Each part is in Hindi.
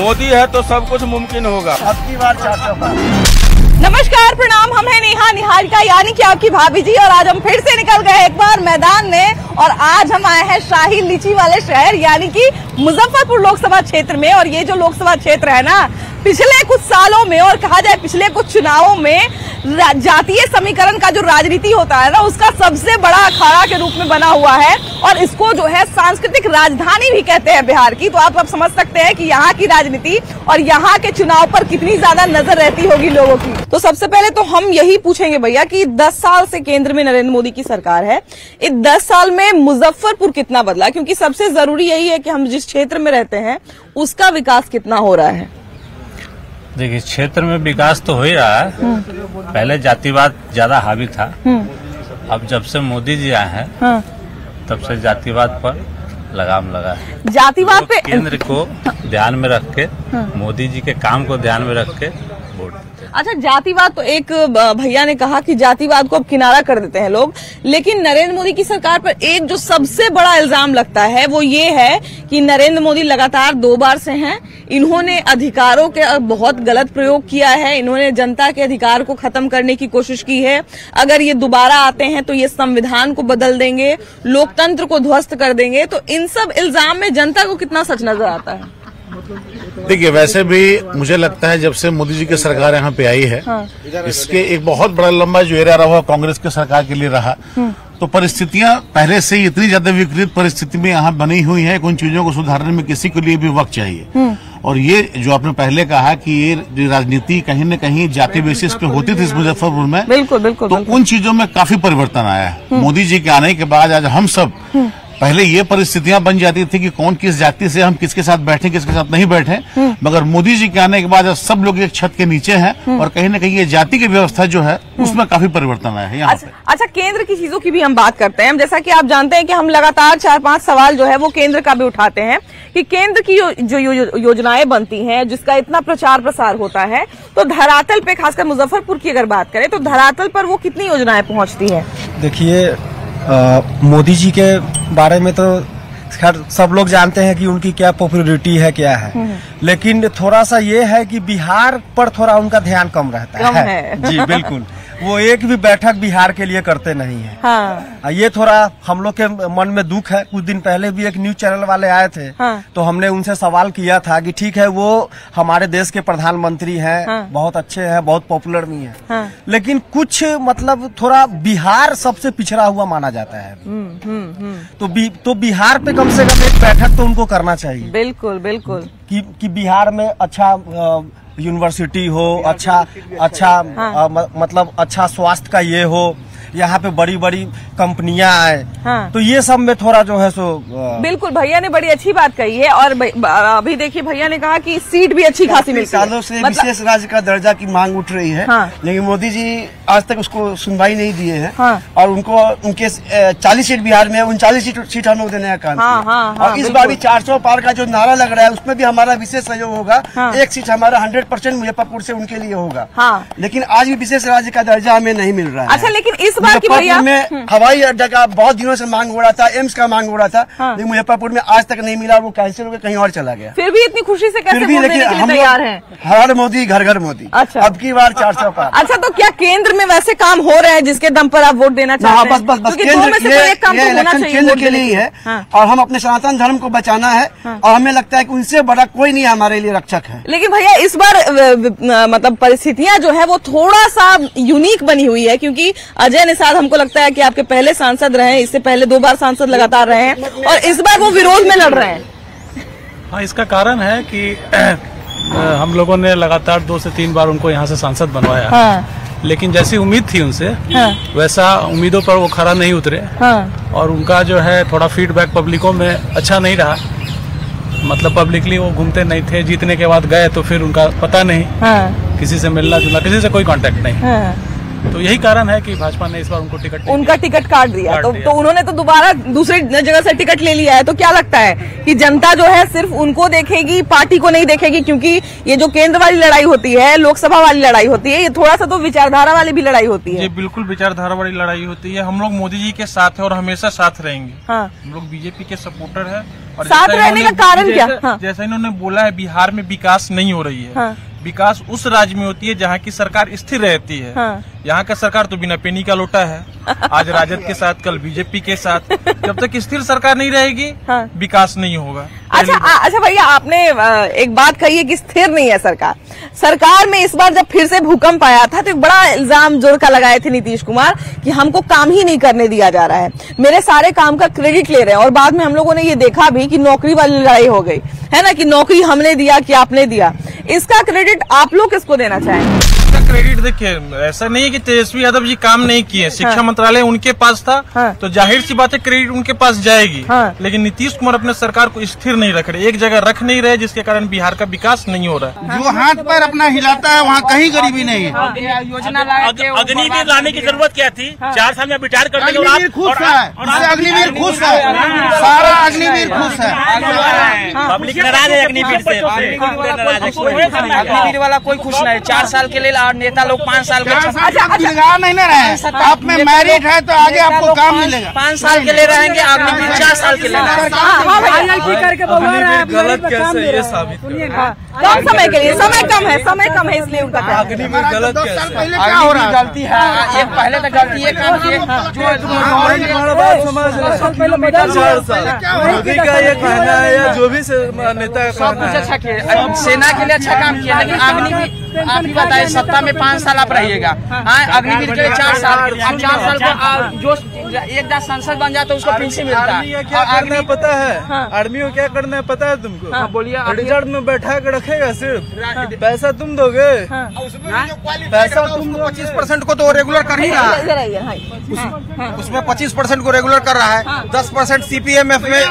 मोदी है तो सब कुछ मुमकिन होगा। अब की बार 400 पार। नमस्कार, प्रणाम। हम है नेहा निहारिका यानी कि आपकी भाभी जी, और आज हम फिर से निकल गए एक बार मैदान में, और आज हम आए हैं शाही लीची वाले शहर यानी कि मुजफ्फरपुर लोकसभा क्षेत्र में। और ये जो लोकसभा क्षेत्र है ना, पिछले कुछ सालों में और कहा जाए पिछले कुछ चुनावों में जातीय समीकरण का जो राजनीति होता है ना, उसका सबसे बड़ा अखाड़ा के रूप में बना हुआ है। और इसको जो है सांस्कृतिक राजधानी भी कहते हैं बिहार की। तो आप समझ सकते हैं कि यहाँ की राजनीति और यहाँ के चुनाव पर कितनी ज्यादा नजर रहती होगी लोगों की। तो सबसे पहले तो हम यही पूछेंगे भैया कि 10 साल से केंद्र में नरेंद्र मोदी की सरकार है, इस 10 साल में मुजफ्फरपुर कितना बदला? क्योंकि सबसे जरूरी यही है कि हम जिस क्षेत्र में रहते हैं उसका विकास कितना हो रहा है। देखिए, क्षेत्र में विकास तो हो ही रहा है। पहले जातिवाद ज्यादा हावी था। अब जब से मोदी जी आए हैं तब से जातिवाद पर लगाम लगा है। जातिवाद पे केंद्र को ध्यान में रख के, मोदी जी के काम को ध्यान में रख के वोट देते हैं। अच्छा, जातिवाद तो एक भैया ने कहा कि जातिवाद को अब किनारा कर देते हैं लोग, लेकिन नरेंद्र मोदी की सरकार पर एक जो सबसे बड़ा इल्जाम लगता है वो ये है कि नरेंद्र मोदी लगातार 2 बार से हैं। इन्होंने अधिकारों के बहुत गलत प्रयोग किया है। इन्होंने जनता के अधिकार को खत्म करने की कोशिश की है। अगर ये दोबारा आते हैं तो ये संविधान को बदल देंगे, लोकतंत्र को ध्वस्त कर देंगे। तो इन सब इल्जाम में जनता को कितना सच नजर आता है? देखिए, वैसे भी मुझे लगता है जब से मोदी जी की सरकार यहाँ पे आई है, इसके एक बहुत बड़ा लंबा जो एरिया रहा कांग्रेस की सरकार के लिए रहा, तो परिस्थितियां पहले से ही इतनी ज्यादा विपरीत परिस्थिति में यहाँ बनी हुई है कि उन चीजों को सुधारने में किसी के लिए भी वक्त चाहिए। और ये जो आपने पहले कहा कि ये राजनीति कहीं न कहीं जाति बेसिस पे होती थी इस मुजफ्फरपुर में, बिल्कुल बिल्कुल, तो उन चीजों में काफी परिवर्तन आया है। मोदी जी के आने के बाद आज हम सब, पहले ये परिस्थितियां बन जाती थी कि कौन किस जाति से हम किसके साथ बैठे किसके साथ नहीं बैठे, मगर मोदी जी के आने के बाद सब लोग एक छत के नीचे हैं और कहीं न कहीं ये जाति की व्यवस्था जो है उसमें काफी परिवर्तन आया है यहाँ पे। अच्छा, केंद्र की चीजों की भी हम बात करते हैं। जैसा कि आप जानते हैं कि हम लगातार 4-5 सवाल जो है वो केंद्र का भी उठाते हैं कि केंद्र की जो योजनाएं बनती हैं, जिसका इतना प्रचार प्रसार होता है, तो धरातल पे, खासकर मुजफ्फरपुर की अगर बात करें तो धरातल पर वो कितनी योजनाएं पहुंचती है? देखिए, मोदी जी के बारे में तो खैर सब लोग जानते हैं कि उनकी क्या पॉपुलैरिटी है, क्या है, लेकिन थोड़ा सा ये है कि बिहार पर थोड़ा उनका ध्यान कम रहता है। जी बिल्कुल, वो एक भी बैठक बिहार के लिए करते नहीं है। हाँ। ये थोड़ा हम लोग के मन में दुख है। कुछ दिन पहले भी एक न्यूज चैनल वाले आए थे। हाँ। तो हमने उनसे सवाल किया था कि ठीक है, वो हमारे देश के प्रधानमंत्री हैं। हाँ। बहुत अच्छे हैं, बहुत पॉपुलर भी हैं। हाँ। लेकिन कुछ मतलब थोड़ा बिहार सबसे पिछड़ा हुआ माना जाता है। तो बिहार पे कम से कम एक बैठक तो उनको करना चाहिए। बिल्कुल बिल्कुल, कि बिहार में अच्छा यूनिवर्सिटी हो, अच्छा मतलब अच्छा स्वास्थ्य का ये हो, यहाँ पे बड़ी बड़ी कंपनियां आए। हाँ। तो ये सब में थोड़ा जो है सो बिल्कुल, भैया ने बड़ी अच्छी बात कही है। और अभी देखिए, भैया ने कहा कि सीट भी अच्छी खासी मिलती है। सालों से विशेष राज्य का दर्जा की मांग उठ रही है। हाँ। लेकिन मोदी जी आज तक उसको सुनवाई नहीं दिए हैं। हाँ। और उनको उनके 40 सीट बिहार में है, 39 सीट हम लोग देने का काम किया। और इस बार भी 400 पार का जो नारा लग रहा है उसमें भी हमारा विशेष सहयोग होगा। एक सीट हमारा 100% मुजफ्फरपुर से उनके लिए होगा। लेकिन आज भी विशेष राज्य का दर्जा हमें नहीं मिल रहा है। अच्छा, लेकिन इस बार की भैया में हवाई अड्डा का बहुत दिनों से मांग हो रहा था, एम्स का मांग हो रहा था। लेकिन मुजफ्फरपुर में आज तक नहीं मिला, वो कैंसिल होकर कहीं और चला गया। फिर भी इतनी खुशी से कैसे वोट देने के लिए तैयार हैं? हर मोदी घर घर मोदी। अच्छा, अब की बार 400 पार। अच्छा, तो क्या केंद्र में वैसे काम हो रहे हैं जिसके दम पर आप वोट देना चाहते हैं? बस केंद्र के लिए ही है। और हम अपने सनातन धर्म को बचाना है। और हमें लगता है कि उनसे बड़ा कोई नहीं हमारे लिए रक्षक है। लेकिन भैया इस बार मतलब परिस्थितियां जो है वो थोड़ा सा यूनिक बनी हुई है, क्योंकि अजय निषाद हमको लगता है कि आपके पहले सांसद रहे हैं, इससे पहले 2 बार सांसद लगातार रहे हैं, और इस बार वो विरोध में लड़ रहे हैं। हाँ, इसका कारण है कि हम लोगों ने लगातार 2 से 3 बार उनको यहाँ से सांसद बनवाया। हाँ। लेकिन जैसी उम्मीद थी उनसे, हाँ। वैसा उम्मीदों पर वो खरा नहीं उतरे। हाँ। और उनका जो है थोड़ा फीडबैक पब्लिकों में अच्छा नहीं रहा। मतलब पब्लिकली वो घूमते नहीं थे, जीतने के बाद गए तो फिर उनका पता नहीं। हाँ। किसी से मिलना जुलना, किसी से कोई कांटेक्ट नहीं। हाँ। तो यही कारण है कि भाजपा ने इस बार उनको उनका टिकट काट दिया। तो उन्होंने तो दोबारा दूसरी जगह से टिकट ले लिया है। तो क्या लगता है कि जनता जो है सिर्फ उनको देखेगी, पार्टी को नहीं देखेगी? क्योंकि ये जो केंद्र वाली लड़ाई होती है, लोकसभा वाली लड़ाई होती है, ये थोड़ा सा तो विचारधारा वाली भी लड़ाई होती है। ये बिल्कुल विचारधारा वाली लड़ाई होती है। हम लोग मोदी जी के साथ है और हमेशा साथ रहेंगे। हाँ। हम लोग बीजेपी के सपोर्टर है साथ रहने का कारण क्या? हाँ। जैसा इन्होंने बोला है, बिहार में विकास नहीं हो रही है। हाँ। विकास उस राज्य में होती है जहाँ की सरकार स्थिर रहती है। हाँ। यहाँ का सरकार तो बिना पेनी का लोटा है, आज राजद के साथ, कल बीजेपी के साथ। जब तक स्थिर सरकार नहीं रहेगी, हाँ, विकास नहीं होगा। अच्छा भैया, आपने एक बात कही है कि स्थिर नहीं है सरकार। सरकार में इस बार जब फिर से भूकंप आया था तो एक बड़ा इल्जाम जोर का लगाए थे नीतीश कुमार कि हमको काम ही नहीं करने दिया जा रहा है, मेरे सारे काम का क्रेडिट ले रहे हैं। और बाद में हम लोगों ने ये देखा भी कि नौकरी वाली लड़ाई हो गई है ना, कि नौकरी हमने दिया कि आपने दिया। इसका क्रेडिट आप लोग किसको देना चाहेंगे? क्रेडिट देखिए, ऐसा नहीं है कि तेजस्वी यादव जी काम नहीं किए, शिक्षा मंत्रालय उनके पास था। हाँ। तो जाहिर सी बात है क्रेडिट उनके पास जाएगी। हाँ। लेकिन नीतीश कुमार अपने सरकार को स्थिर नहीं रख रहे, एक जगह रख नहीं रहे, जिसके कारण बिहार का विकास नहीं हो रहा है। जो हाथ पैर अपना हिलाता है वहाँ कहीं गरीबी नहीं है। योजना अग्निवीर लाने की जरूरत क्या थी? 4 साल में रिटायर कर देंगे। अग्निवीर खुश है, अग्निवीर खुश है, सारा अग्निवीर खुश है। पब्लिक नाराज है अग्निवीर से, अग्निवीर वाला कोई खुश नहीं। 4 साल के लिए नेता लोग 5 साल के नहीं ना रहे, आप में मैरिट है तो आगे आपको काम मिलेगा। 5 साल के लिए रहेंगे, अग्निवीर 4 साल के लिए गलत कैसे ये साबित? कम समय के लिए, समय कम है इसलिए उनका अग्निवीर गलत कैसे? गलती है, ये पहले तो गलती है काम किए। मोदी का ये कहना है या जो भी नेता का अच्छा किया, सेना के लिए अच्छा काम किया, लेकिन अग्निवीर आप ही बताइए, सत्ता में 5 साल आप रहिएगा, अग्निवीर के लिए 4 साल, 4 साल को जो एक बार संसद बन जाता है उसको पेंशन मिलता है। क्या करना है पता है? आर्मी को क्या करना है पता है तुमको? बोलिए। रिजर्व में बैठा के रखेगा, सिर्फ पैसा तुम दोगे। पैसा तुम 25% को तो रेगुलर कर ही रहा है, उसमें 25% को रेगुलर कर रहा है। 10% सीपीएमएफ में,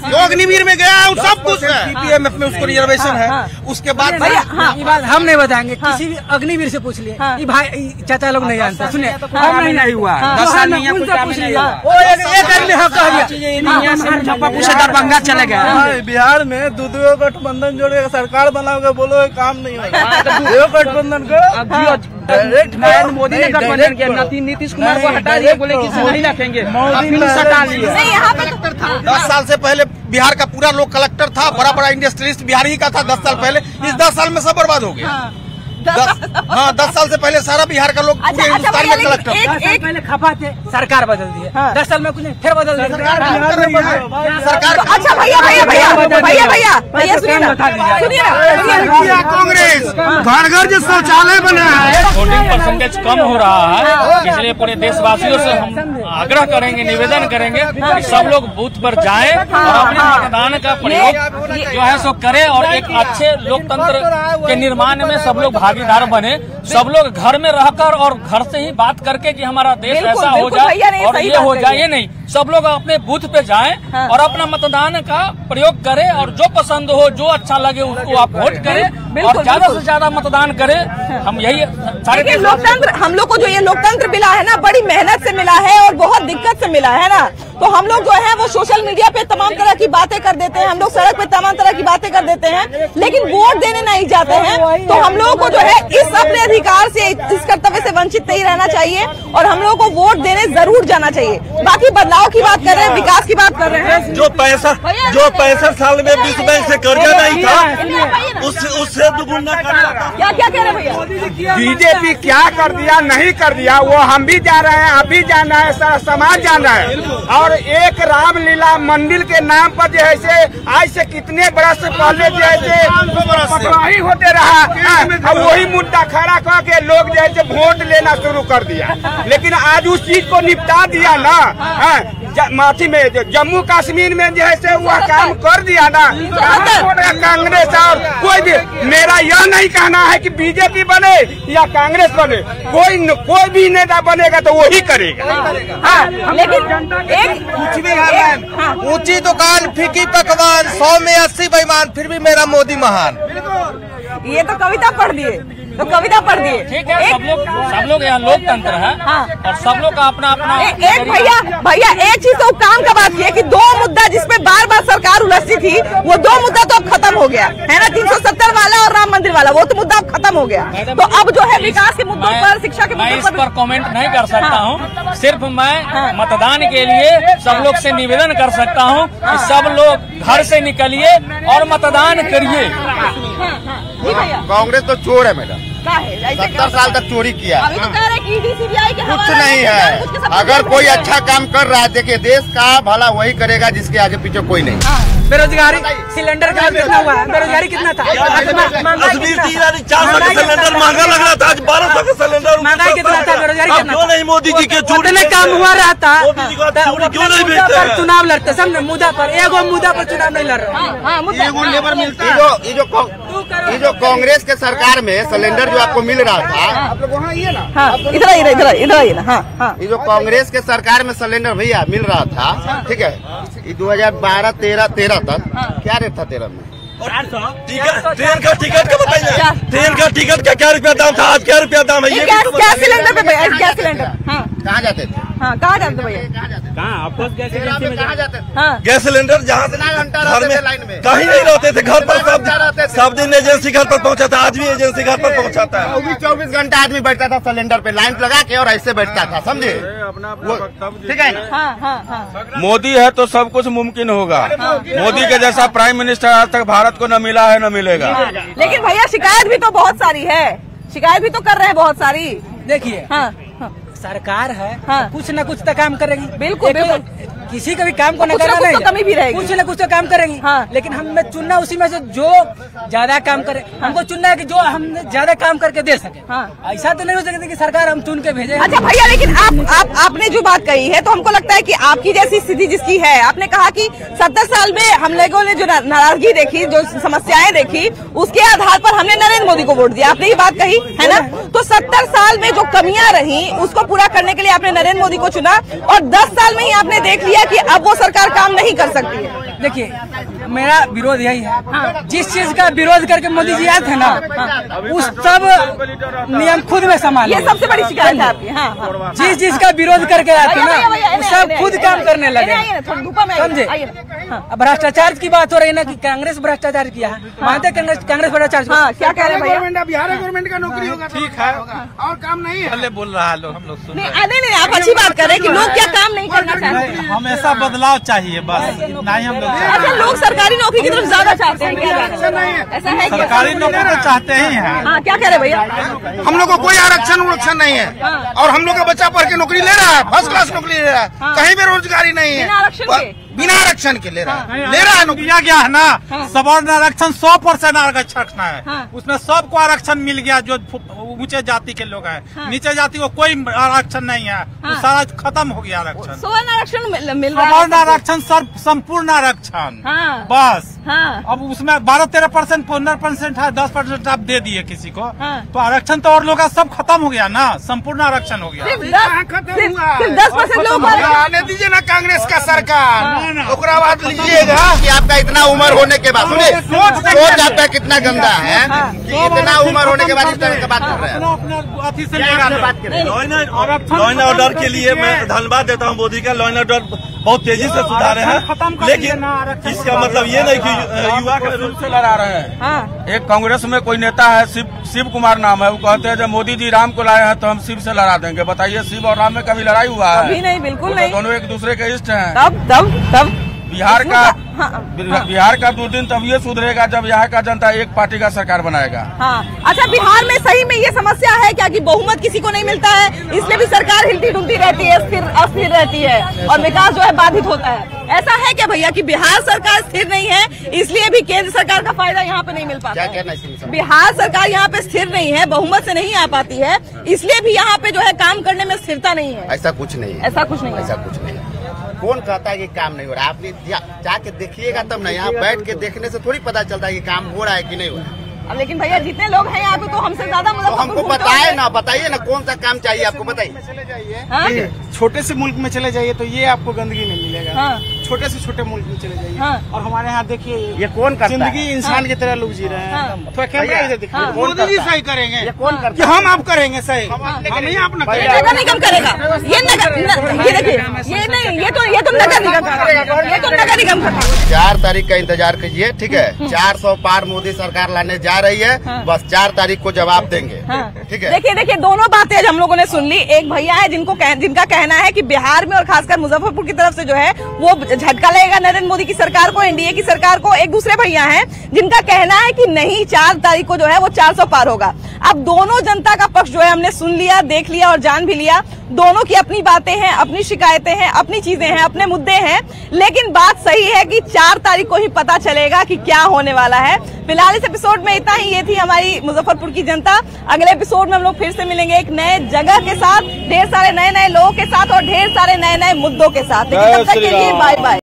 जो अग्निवीर में गया है सब कुछ है, सीपीएमएफ में उसको रिजर्वेशन है। उसके बाद हम नहीं बताएंगे, किसी भी अग्निवीर से पूछ लिए, भाई चाचा लोग नहीं जानते। सुनिए, नहीं हुआ 10 साल में दरभंगा चले गए। बिहार में दो गठबंधन जोड़े सरकार बनाओगे, बोलो काम नहीं होगा। गठबंधन को मोदी ने गठबंधन किया, नीतीश कुमार को हटा दिया, बोले किसी नहीं रखेंगे, हटा लिए। 10 साल से पहले बिहार का पूरा लोग कलेक्टर था, बड़ा बड़ा इंडस्ट्रियलिस्ट बिहार ही का था 10 साल पहले। इस 10 साल में सब बर्बाद हो गया। 10 साल से पहले सारा बिहार का लोग पूरे हिंदुस्तान में कलेक्टर। पहले खफा थे, सरकार बदल दी है। 10 साल में कुछ नहीं, फिर बदल दी सरकार। अच्छा भैया सुनिए, कांग्रेस घर घर जो शौचालय बना है, वोटिंग परसेंटेज कम हो रहा है, इसलिए पूरे देशवासियों से हम आग्रह करेंगे, निवेदन करेंगे कि सब लोग बूथ पर जाएं और अपने मतदान का प्रयोग जो है सो करें और एक अच्छे लोकतंत्र के निर्माण में सब लोग भागीदार बने। सब लोग घर में रहकर और घर से ही बात करके कि हमारा देश ऐसा हो जाए और ये हो जाए, ये नहीं, सब लोग अपने बूथ पे जाएं और अपना मतदान का प्रयोग करें और जो पसंद हो, जो अच्छा लगे उसको आप वोट करें और ज्यादा से ज्यादा मतदान करें। हम यही सारे लोकतंत्र, हम लोग को जो ये लोकतंत्र मिला है ना, बड़ी मेहनत से मिला है और बहुत दिक्कत से मिला है ना। तो हम लोग जो है वो सोशल मीडिया पे तमाम तरह की बातें कर देते हैं, हम लोग सड़क पे तमाम तरह की बातें कर देते हैं, लेकिन वोट देने नहीं जाते हैं। तो हम लोगों को जो है इस अपने अधिकार से, इस कर्तव्य से वंचित नहीं रहना चाहिए और हम लोगों को वोट देने जरूर जाना चाहिए। बाकी बदलाव की बात कर रहे हैं, विकास की बात कर रहे हैं। जो 65 साल में विश्व बैंक से कर्जा नहीं था, उससे दुगुना क्या कह रहे हैं भैया? बीजेपी क्या कर दिया नहीं कर दिया वो हम भी जान रहे हैं, आप भी जान रहे हैं, सारा समाज जान रहा है। और एक रामलीला मंदिर के नाम पर जो है आज से कितने बरस से पहले जो है होते रहा, अब वही मुद्दा खड़ा करके लोग जो है वोट लेना शुरू कर दिया। लेकिन आज उस चीज को निपटा दिया ना, माथी में जम्मू कश्मीर में जो है वह काम कर दिया ना। कांग्रेस और कोई भी, मेरा यह नहीं कहना है कि बीजेपी बने या कांग्रेस बने, कोई भी नेता बनेगा तो वही करेगा। लेकिन कुछ भी है, ऊंची दुकान फीकी पकवान, 100 में 80 बेईमान, फिर भी मेरा मोदी महान। ये तो कविता पढ़ दिए। तो कविता पढ़ दिए। ठीक है, सब लोग यहाँ लोकतंत्र है। हाँ। और सब लोग का अपना अपना एक भैया एक चीज तो काम का बात किया कि 2 मुद्दा जिसपे बार बार सरकार उलझती थी, वो 2 मुद्दा तो अब खत्म हो गया है ना, 370 वाला और राम मंदिर वाला, वो तो मुद्दा अब खत्म हो गया। तो अब जो है विकास के मुद्दों पर, शिक्षा के मुद्दों पर, इस पर कमेंट नहीं कर सकता हूँ। सिर्फ मैं मतदान के लिए सब लोग से निवेदन कर सकता हूँ कि सब लोग घर से निकलिए और मतदान करिए। कांग्रेस तो चोर है मैडम, 70 साल तक चोरी किया। अभी तो कह रहे कि ईडी सीबीआई के कुछ नहीं है। अगर कोई अच्छा काम कर रहा है, देखिए देश का भला वही करेगा जिसके आगे पीछे कोई नहीं। बेरोजगारी सिलेंडर का कितना हुआ है? बेरोजगारी कितना था? 400 का सिलेंडर महंगा लग रहा था, आज 1200 का सिलेंडर। महंगाई कितना था? बेरोजगारी कितना? क्यों नहीं मोदी जी के चूड़ी में काम हुआ रहता, क्यों नहीं बेचते? चुनाव लड़ते समझे, मुद्दा पर एगो मुद्दा पर चुनाव नहीं लड़ रहे। लेबर मिलता है। ये जो कांग्रेस के सरकार में सिलेंडर जो आपको मिल रहा था, इधर ये जो कांग्रेस के सरकार में सिलेंडर भैया मिल रहा था, ठीक है, ये 2012-13 तक क्या रेट था 13 में? ट्रेन का टिकट का बताइए, ट्रेन का टिकट का क्या रुपया दाम था, आज क्या रुपया दाम है? ये गैस सिलेंडर पे भैया, गैस सिलेंडर कहाँ जाते थे? कहाँ जाते भैया? कहाँ जाते थे? गैस सिलेंडर जहाँ से घंटा घर में लाइन में कहीं नहीं रहते थे, घर पर सब दिन एजेंसी घर पर पहुँचाता, आज भी एजेंसी घर पर पहुँचाता है। 24 घंटा आदमी बैठता था सिलेंडर पे लाइन लगा के और ऐसे बैठता था, समझे? ठीक है ना? मोदी है तो सब कुछ मुमकिन होगा। मोदी के जैसा प्राइम मिनिस्टर आज तक भारत को न मिला है न मिलेगा। लेकिन भैया शिकायत भी तो बहुत सारी है, शिकायत भी तो कर रहे हैं बहुत सारी। देखिए सरकार है, कुछ न कुछ तो काम करेगी। बिल्कुल बिल्कुल, किसी का भी काम को न करना नहीं, तो कमी भी रहेगी, कुछ न कुछ तो काम करेंगी। लेकिन हमें चुनना उसी में से जो ज्यादा काम करे। हमको चुनना है कि जो हम ज्यादा काम करके दे सके। ऐसा तो नहीं हो सकता कि सरकार हम चुन के भेजे। अच्छा भैया, लेकिन आपने जो बात कही है तो हमको लगता है कि आपकी जैसी स्थिति जिसकी है, आपने कहा कि 70 साल में हम लोगों ने जो नाराजगी देखी, जो समस्याएं देखी, उसके आधार पर हमने नरेंद्र मोदी को वोट दिया। आपने ये बात कही है ना, तो 70 साल में जो कमियां रही उसको पूरा करने के लिए आपने नरेंद्र मोदी को चुना, और 10 साल में ही आपने देख लिया कि अब वो सरकार काम नहीं कर सकती है। देखिए मेरा विरोध यही है, जिस चीज का विरोध करके मोदी जी आए थे ना, उस सब नियम खुद में संभाल। ये सबसे बड़ी शिकायत है आपकी। जिस चीज का विरोध करके आए थे ना, वो सब खुद काम करने लगे, समझे? अब भ्रष्टाचार की बात हो रही है ना कि कांग्रेस भ्रष्टाचार किया है, मानते कांग्रेस भ्रष्टाचार। क्या कह रहे हैं भैया? बिहार गवर्नमेंट का नौकरी होगा, ठीक है, और काम नहीं है। बोल रहा है हम लोग नहीं, आप अच्छी बात कर रहे हैं कि लोग क्या काम नहीं करना चाहते। हमेशा बदलाव चाहिए, बस इतना ही हम लोग। अच्छा, लोग सरकारी नौकरी की तरफ ज्यादा चाहते हैं, ऐसा है? सरकारी नौकरी तो चाहते ही हैं। क्या कह रहे भैया? हम लोग को कोई आरक्षण नहीं है, और हम लोग का बच्चा पढ़ के नौकरी ले रहा है, फर्स्ट क्लास नौकरी ले रहा है, कहीं बेरोजगारी नहीं है, बिना आरक्षण के ले रहा है नौकरी। क्या है ना, सवर्ण आरक्षण 100% आरक्षण है, उसमें सबको आरक्षण मिल गया। जो ऊंचे जाति के लोग हैं, नीचे जाति को कोई आरक्षण नहीं है, सारा खत्म हो गया आरक्षण। सवर्ण आरक्षण मिल रहा है, सवर्ण आरक्षण संपूर्ण आरक्षण, बस। अब उसमें 12-13% 15% है, 10% आप दे दिए किसी को, तो आरक्षण तो और लोग का सब खत्म हो गया ना, संपूर्ण आरक्षण हो गया। 10% लोग आने दीजिए ना कांग्रेस का सरकार, ओकरा बाद लीजिएगा कि आपका इतना उम्र होने के बाद, सुनिए सोच आपका कितना गंदा है कि इतना उम्र होने के बाद इस तरह की बात कर रहे हैं। लॉ एंड ऑर्डर के लिए मैं धन्यवाद देता हूं मोदी का। लॉ एंड ऑर्डर बहुत तेजी से सुधारे हैं, लेकिन इसका मतलब ये नहीं कि युवा के रूप से लड़ा रहे हैं। एक कांग्रेस में कोई नेता है, शिव कुमार नाम है, वो कहते हैं जब मोदी जी राम को लाए हैं तो हम शिव से लड़ा देंगे। बताइए शिव और राम में कभी लड़ाई हुआ है? अभी नहीं, बिल्कुल नहीं। दोनों एक दूसरे के इष्ट हैं। तब बिहार का 2 दिन तब ये सुधरेगा जब यहाँ का जनता एक पार्टी का सरकार बनाएगा। अच्छा, बिहार में सही में ये समस्या है क्या कि बहुमत किसी को नहीं मिलता है, इसलिए भी सरकार हिलती डुलती रहती है, अस्थिर रहती है, और विकास जो है बाधित होता है? ऐसा है क्या भैया कि बिहार सरकार स्थिर नहीं है, इसलिए भी केंद्र सरकार का फायदा यहाँ पे नहीं मिल पाता? क्या कहना है? बिहार सरकार यहाँ पे स्थिर नहीं है, बहुमत से नहीं आ पाती है, इसलिए भी यहाँ पे जो है काम करने में स्थिरता नहीं है। ऐसा कुछ नहीं है, ऐसा कुछ नहीं है, ऐसा कुछ नहीं है। कौन कहता है कि काम नहीं हो रहा? आपने जाके देखिएगा तब ना, यहाँ बैठ के देखने से थोड़ी पता चलता है कि काम हो रहा है कि नहीं हो रहा है। लेकिन भैया जितने लोग हैं यहाँ पे तो हमसे ज्यादा तो हमको बताए ना, बताइए ना कौन सा काम चाहिए आपको, बताइए। छोटे से मुल्क में चले जाइए तो ये आपको गंदगी नहीं मिलेगा। हाँ। छोटे से छोटे मुल्क में चले जाइए। हाँ। और हमारे यहाँ देखिए ये कौन करता जिंदगी है? इंसान की तरह लोग जी रहे हैं। हाँ। थोड़ा कैमरा इधर दिखाइए। हाँ। मोदी जी सही करेंगे। ये कौन करता कि हम आप करेंगे सही, हम नहीं आप न करेंगे। नगर निगम करेगा ये देखिए ये नहीं, ये तो नगर निगम करेगा, ये तो नगर निगम करेगा। 4 तारीख का इंतजार कीजिए, ठीक है। 400 पार मोदी सरकार लाने जा रही है। बस 4 तारीख को जवाब देंगे, ठीक है। देखिए दोनों बातें आज हम लोगों ने सुन ली। एक भैया है जिनका कहना है कि बिहार में और खासकर मुजफ्फरपुर की तरफ से जो है वो झटका लगेगा नरेंद्र मोदी की सरकार को, एनडीए की सरकार को। एक दूसरे भैया हैं जिनका कहना है कि नहीं, 4 तारीख को जो है वो 400 पार होगा। अब दोनों जनता का पक्ष जो है हमने सुन लिया, देख लिया और जान भी लिया। दोनों की अपनी बातें हैं, अपनी शिकायतें हैं, अपनी चीजें हैं, अपने मुद्दे हैं। लेकिन बात सही है कि 4 तारीख को ही पता चलेगा कि क्या होने वाला है। फिलहाल इस एपिसोड में इतना ही। ये थी हमारी मुजफ्फरपुर की जनता। अगले एपिसोड में हम लोग फिर से मिलेंगे एक नए जगह के साथ, ढेर सारे नए लोगों के साथ और ढेर सारे नए मुद्दों के साथ। लेकिन तब तक के लिए बाय बाय।